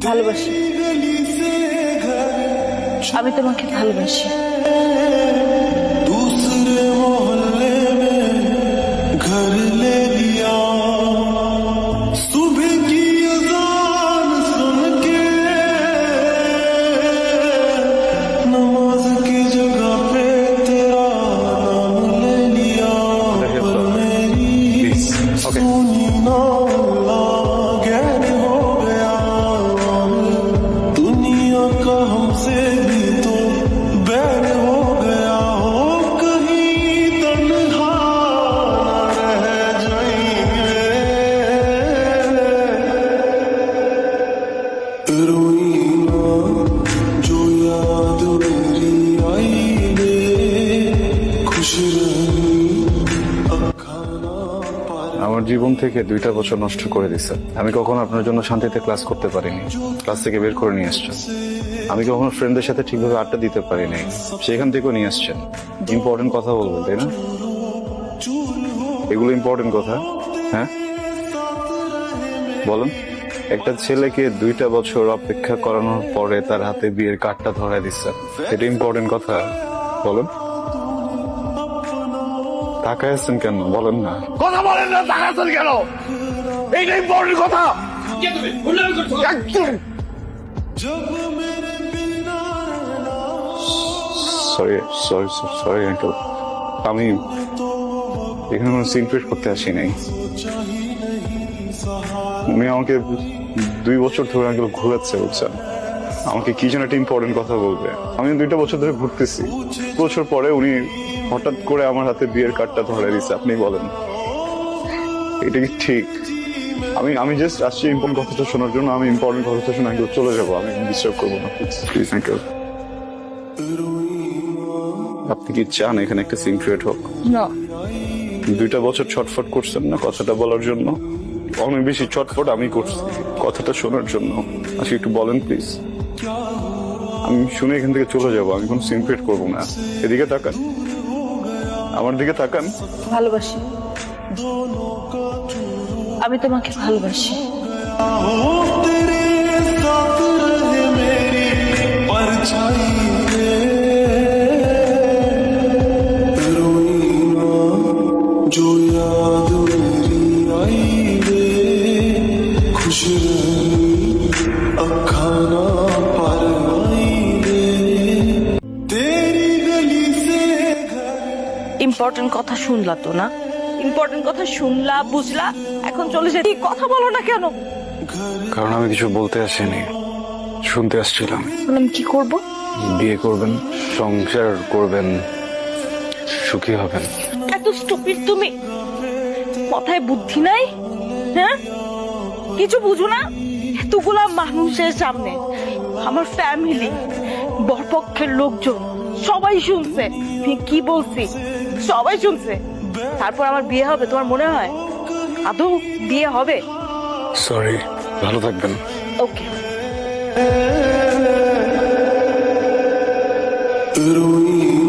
ভালোবাসি, আমি তোমাকে ভালোবাসি। दूसरे मोहल्ले में घर ले लिया, सुबह की अज़ान सुन के नमाज की जगह पे तेरा नाम ले लिया, पर मेरी सुनी ना गैर हो गया, दुनिया का हमसे भी तो बैर हो गया, हो कहीं तन्हा न रह जाएंगे, रोई ना जो याद मेरी आई रे, खुश रही अब खाना पार। আমার জীবন থেকে 2টা বছর নষ্ট করে দিছে। আমি কখনো আপনার জন্য শান্তিতে ক্লাস করতে পারিনি, ক্লাস থেকে বের করে নিয়ে আসছেন। আমি কখনো ফ্রেন্ডদের সাথে ঠিকভাবে আড্ডা দিতে পারিনি, সেখান থেকেও নিয়ে আসছেন। ইম্পর্টেন্ট কথা বলবেন, তাই না? এগুলো ইম্পর্টেন্ট কথা, হ্যাঁ বলুন। একটা ছেলেকে 2টা বছর অপেক্ষা করানোর পরে তার হাতে বিয়ের কার্ডটা ধরায় দিচ্ছেন, এটা ইম্পর্টেন্ট কথা? বলুন। তাকায় আছেন কেন বলেন না? কথা বলেন না, তাকাচ্ছেন কেন? এইটা ইম্পর্টেন্ট কথা। সরি সরি সরি আঙ্কেল, আমি এখানে কোনো সিনক্রেট করতে আসি নাই। উনি আমাকে 2 বছর ধরে আঙ্কেল ঘুরাচ্ছে, বুঝছেন? আমাকে কি যেন একটা ইম্পর্টেন্ট কথা বলবে। আমি 2টা বছর ধরে ঘুরতেছি, বছর পরে উনি হঠাৎ করে আমার হাতে বিয়ের কার্ডটা ধরে দিচ্ছে। আপনি বলেন এটা কি ঠিক? আমি জাস্ট আসছি ইম্পর্টেন্ট কথাটা শোনার জন্য। আমি ইম্পর্টেন্ট কথাটা শুনে আঙ্কেল চলে যাবো, আমি ডিস্টার্ব করবো না, প্লিজ আঙ্কেল। আপনি কি চান এখানে একটা সিন ক্রিয়েট হোক? না, 2টা বছর ছটফট করছেন না কথাটা বলার জন্য? অনেক বেশি ছটফট আমি করছি কথাটা শোনার জন্য। আজকে একটু বলেন প্লিজ, আমি শুনে এখান থেকে চলে যাবো। আমি কোনো সিন ক্রিয়েট করবো না। এদিকে তাকান, আমার দিকে তাকান। ভালোবাসি, আমি তোমাকে ভালোবাসি। हो तेरे साथ रहे मेरी परछाई रे, रोई ना जो याद मेरी आई रे, खुश रही अब खाना पर आई रे, तेरी गली से ইম্পর্টেন্ট কথা শুনলা তো না? ইম্পর্টেন্ট কথা শুনলা, বুঝলা, এখন চলে যেতে কথা বলো না কেন? কারণ আমি কিছু বলতে আসিনি, শুনতে আসছিলাম। এখন আমি কি করব? বিয়ে করবেন, সংসার করবেন, সুখী হবেন। এত স্টুপিড তুমি, মাথায় বুদ্ধি নাই? হ্যাঁ, কিছু বুঝো না? এতগুলা মানুষের সামনে, আমার ফ্যামিলি, বরপক্ষের লোকজন সবাই শুনছে আমি কি বলছি, সবাই শুনছে। তারপর আমার বিয়ে হবে তোমার মনে হয়? আদৌ বিয়ে হবে? সরি, ভালো থাকবেন। ওকে। रोई